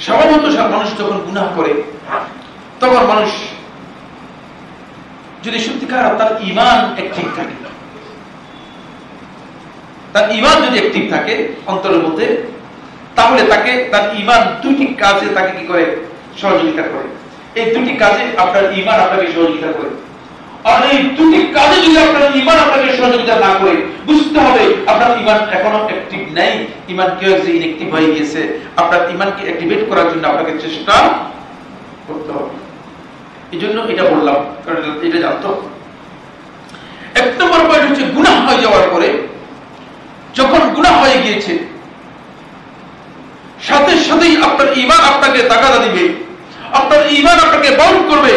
স্বভাবত মানুষ যখন গুনাহ করে তখন মানুষ যদি সত্যিকার তার ঈমান অ্যাক্টিভ থাকে, তার ঈমান যদি অ্যাক্টিভ থাকে অন্তরের মধ্যে, তাহলে তাকে তার ঈমান দুটি কাজে তাকে কি করে সহযোগিতা করে। এই দুটি কাজে আপনার ঈমান আপনাকে সহযোগিতা করে। আর এই দুটি কাজে যদি আপনার ঈমান আপনাকে সহযোগিতা না করে, বুঝতে হবে আপনার ঈমান এখনো অ্যাক্টিভ নেই, ঈমান কেউ একজন ইনঅ্যাক্টিভ হয়ে গিয়েছে। আপনার ঈমানকে অ্যাক্টিভেট করার জন্য আপনাকে চেষ্টা করতে হবে। এই জন্য এটা বললাম, কারণ এটা জানতো। এক নম্বর পয়েন্ট হচ্ছে গুনাহ হয়ে যাওয়ার পরে, যখন গুনাহ হয়ে গিয়েছে সাথে সাথেই আপনার ঈমান আপনাকে তাগাদা দিবে, আপনার ঈমান আপনাকে বাউন্ড করবে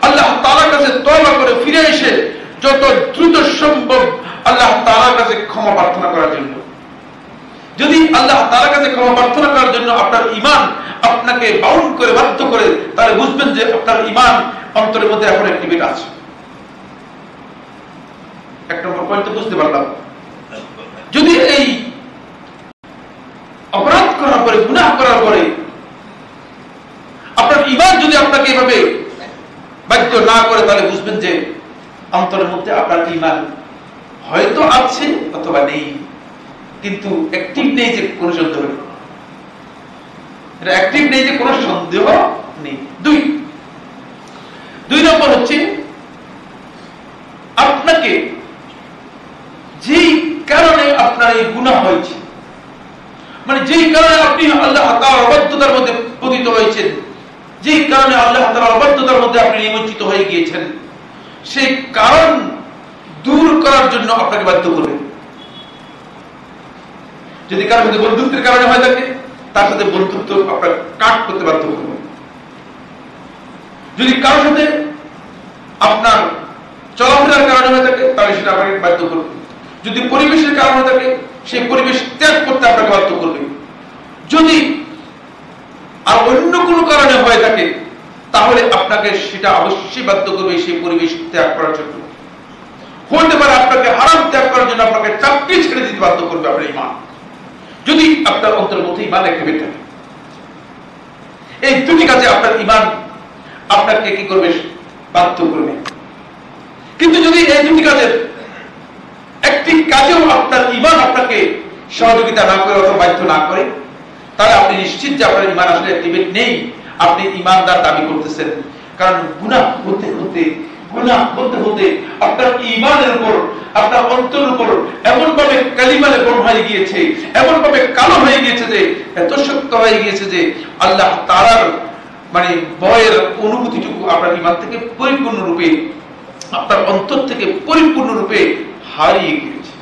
আল্লাহ তাআলার কাছে তওবা করে ফিরে এসে যত দ্রুত সম্ভব আল্লাহ তাআলার কাছে ক্ষমা প্রার্থনা করার জন্য। যদি আল্লাহ তাআলার কাছে ক্ষমা প্রার্থনা করার জন্য আপনার ঈমান আপনাকে বাউন্ড করে বাধ্য করে, তাহলে বুঝবেন যে আপনার ঈমান অন্তরের মধ্যে এখন অ্যাক্টিভেট আছে। এক নম্বর পয়েন্ট বুঝতে পারলাম। যদি এই অপরাধ করার পরে, গুনাহ করার পরে আপনার ঈমান যদি আপনাকে এভাবে বাধ্য না করে, তাহলে বুঝবেন যে অন্তরের মধ্যে আপনার ঈমান হয়তো আছে অথবা নেই, কিন্তু অ্যাক্টিভ নেই যে কোনো সন্দেহ নেই। এটা অ্যাক্টিভ নেই যে কোনো সন্দেহ নেই। দুই নম্বর হচ্ছে আপনাকে যেই কারণে আপনার এই গুনাহ হয়েছে, মানে যেই কারণে আপনি আল্লাহ তাআলার অবাধ্যতার মধ্যে পতিত হয়েছেন, যেই কারণে আল্লাহ তাআলার অবাধ্যতার মধ্যে আপনি নিমজ্জিত হয়ে গিয়েছেন, সেই কারণ দূর করার জন্য আপনাকে বাধ্য করবে। যদি কারোর সাথে বন্ধুত্বের কারণে হয়ে থাকে, তার সাথে বন্ধুত্ব আপনার কাট করতে বাধ্য করবে। যদি কারোর সাথে আপনার চলাফেরার কারণে হয়ে থাকে, তাহলে সেটা আপনাকে বাধ্য করবে। যদি পরিবেশের কারণে থাকে, সেই পরিবেশ ত্যাগ করতে আপনাকে বাধ্য করবে। যদি আর অন্য কোনো কারণে হয়ে থাকে, তাহলে আপনাকে সেটা অবশ্যই বাধ্য করবে সেই পরিবেশ ত্যাগ করার জন্য। হতে পারে আপনাকে হারাম ত্যাগ করার জন্য আপনাকে চাকরি ছেড়ে দিতে বাধ্য করবে আপনার ঈমান, যদি আপনার অন্তরের মধ্যে ঈমান অ্যাক্টিভেট থাকে। এই দুটি কাজে আপনার ঈমান আপনাকে কি করবে? বাধ্য করবে। কিন্তু যদি এই দুটি কাজের একটি কাজেও আপনার ঈমান আপনাকে সহযোগিতা না করে অথবা বাধ্য না করে, তাহলে আপনি নিশ্চিত যে আপনার ঈমান আসলে অ্যাক্টিভেট নেই, আপনি ঈমানদার দাবি করতেছেন। কারণ গুনাহ হতে হতে আপনার ঈমানের উপর, আপনার অন্তরের উপর এমন ভাবে কালিমা লেপন হয়ে গিয়েছে, এমন ভাবে কালো হয়ে গিয়েছে, যে এত শক্ত হয়ে গিয়েছে যে আল্লাহ তাআলার মানে ভয়ের অনুভূতিটুকু আপনার ঈমান থেকে পরিপূর্ণরূপে, আপনার অন্তর থেকে পরিপূর্ণরূপে হারিয়ে গিয়েছে।